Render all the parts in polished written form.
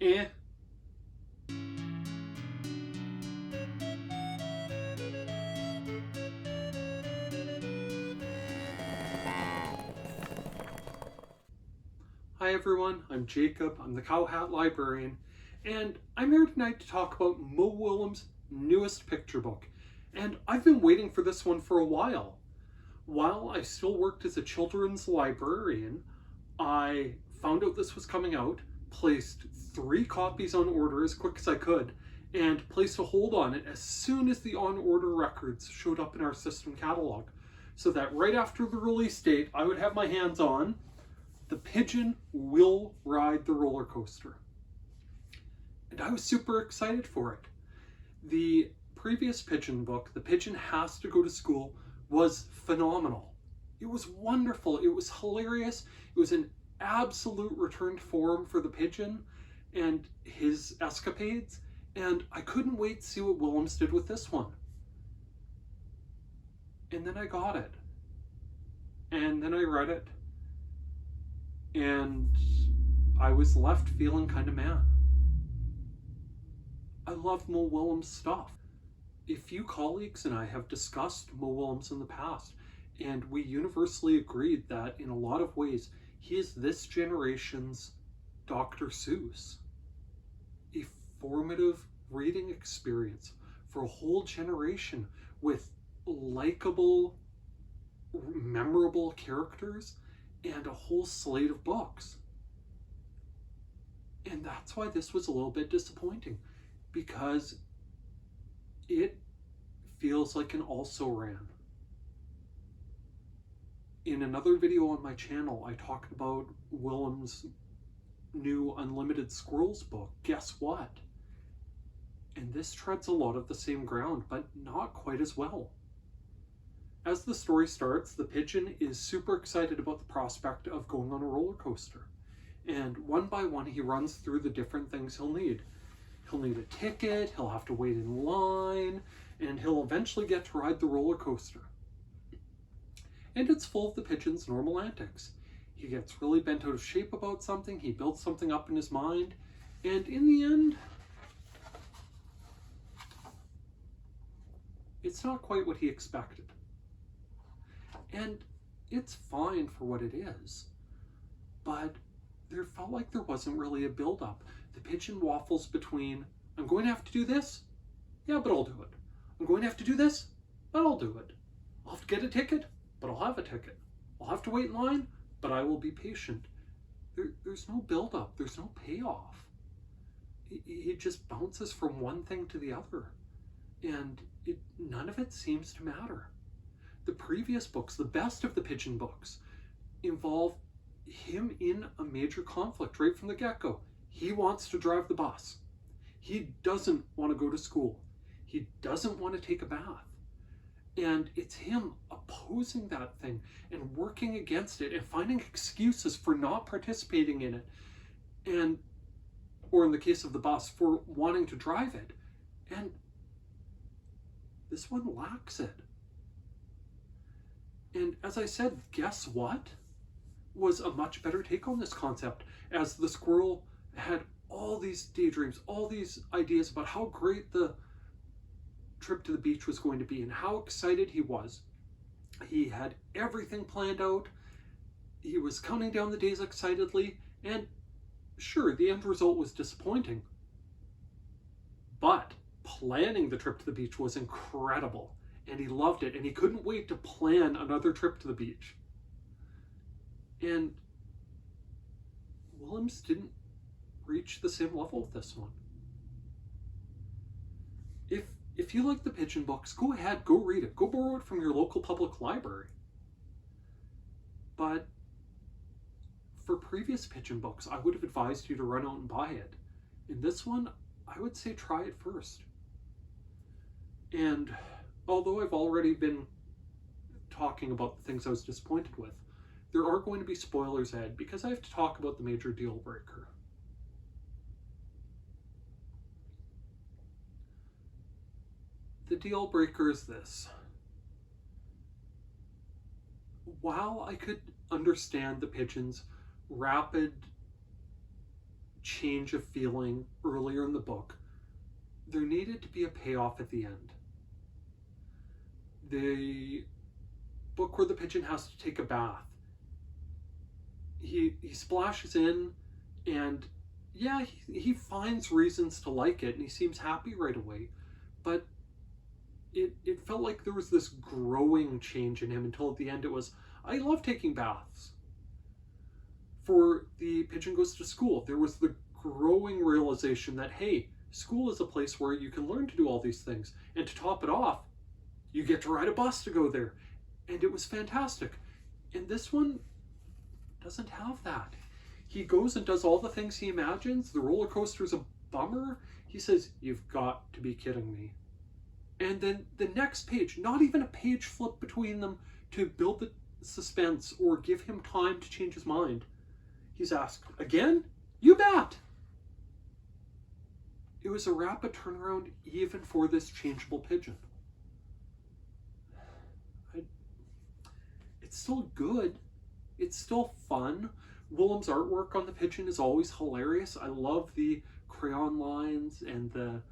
Eh. Hi everyone, I'm Jacob, I'm the Cowhat Librarian, and I'm here tonight to talk about Mo Willems' newest picture book. And I've been waiting for this one for a while. While I still worked as a children's librarian, I found out this was coming out, placed 3 copies on order as quick as I could, and placed a hold on it as soon as the on order records showed up in our system catalog, so that right after the release date I would have my hands on The Pigeon Will Ride the Roller Coaster. And I was super excited for it. The previous Pigeon book, The Pigeon Has to Go to School, was phenomenal. It was wonderful. It was hilarious. It was an absolute return to form for the Pigeon and his escapades. And I couldn't wait to see what Willems did with this one. And then I got it. And then I read it. And I was left feeling kind of mad. I love Mo Willems' stuff. A few colleagues and I have discussed Mo Willems in the past, and we universally agreed that in a lot of ways he is this generation's Dr. Seuss. A formative reading experience for a whole generation with likable, memorable characters and a whole slate of books. And that's why this was a little bit disappointing, because it feels like an also-ran. In another video on my channel, I talked about Willems' new Unlimited Squirrels book, Guess What? And this treads a lot of the same ground, but not quite as well. As the story starts, the Pigeon is super excited about the prospect of going on a roller coaster. And one by one, he runs through the different things he'll need. He'll need a ticket, he'll have to wait in line, and he'll eventually get to ride the roller coaster. And it's full of the Pigeon's normal antics. He gets really bent out of shape about something, he builds something up in his mind, and in the end, it's not quite what he expected. And it's fine for what it is, but there felt like there wasn't really a build-up. The Pigeon waffles between, I'm going to have to do this, yeah, but I'll do it. I'm going to have to do this, but I'll do it. I'll have to get a ticket, but I'll have a ticket. I'll have to wait in line, but I will be patient. There's no build-up, there's no payoff. It just bounces from one thing to the other, and none of it seems to matter. The previous books, the best of the Pigeon books, involve him in a major conflict right from the get-go. He wants to drive the bus. He doesn't want to go to school. He doesn't want to take a bath. And it's him opposing that thing and working against it and finding excuses for not participating in it. And, or in the case of the bus, for wanting to drive it. And this one lacks it. And as I said, Guess What? Was a much better take on this concept, as the squirrel had all these daydreams, all these ideas about how great the trip to the beach was going to be and how excited he was. He had everything planned out. He was counting down the days excitedly, and sure, the end result was disappointing. But planning the trip to the beach was incredible. And he loved it, and he couldn't wait to plan another trip to the beach. And Willems didn't reach the same level with this one. If you like the Pigeon books, go ahead, go read it. Go borrow it from your local public library. But for previous Pigeon books, I would have advised you to run out and buy it. In this one, I would say try it first. And although I've already been talking about the things I was disappointed with, there are going to be spoilers ahead because I have to talk about the major deal breaker. The deal breaker is this. While I could understand the Pigeon's rapid change of feeling earlier in the book, there needed to be a payoff at the end. The book where the pigeon has to take a bath, he splashes in, and yeah, he finds reasons to like it, and he seems happy right away, but it felt like there was this growing change in him until at the end it was, I love taking baths. For the Pigeon Goes to School, there was the growing realization that, hey, school is a place where you can learn to do all these things, and to top it off, you get to ride a bus to go there, and it was fantastic. And this one doesn't have that. He goes and does all the things he imagines. The roller coaster's a bummer. He says, you've got to be kidding me. And then the next page, not even a page flip between them to build the suspense or give him time to change his mind. He's asked, again? You bet! It was a rapid turnaround even for this changeable pigeon. It's still good. It's still fun. Willems' artwork on the pigeon is always hilarious. I love the crayon lines and the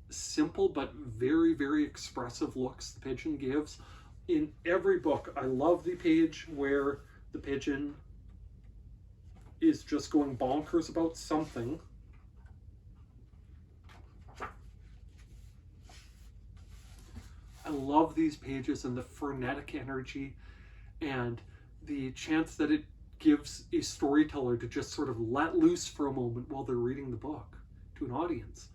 simple but very, very expressive looks the pigeon gives. In every book, I love the page where the pigeon is just going bonkers about something. I love these pages and the frenetic energy and the chance that it gives a storyteller to just sort of let loose for a moment while they're reading the book to an audience.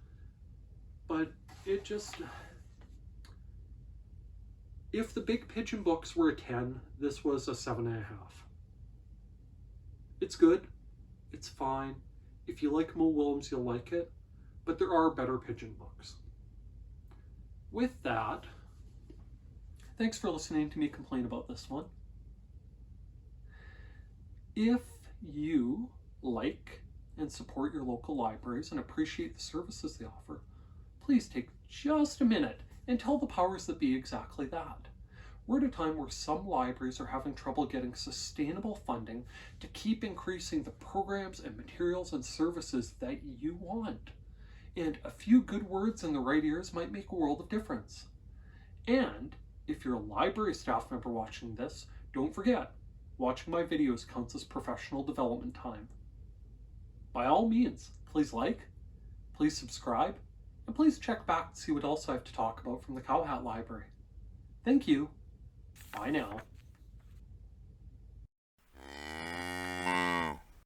But it just... If the Big Pigeon books were a 10, this was a 7.5. It's good. It's fine. If you like Mo Willems, you'll like it. But there are better pigeon books. With that, thanks for listening to me complain about this one. If you like and support your local libraries and appreciate the services they offer, please take just a minute and tell the powers that be exactly that. We're at a time where some libraries are having trouble getting sustainable funding to keep increasing the programs and materials and services that you want. And a few good words in the right ears might make a world of difference. And if you're a library staff member watching this, don't forget, watching my videos counts as professional development time. By all means, please like, please subscribe, and please check back to see what else I have to talk about from the Cowhat Library. Thank you. Bye now.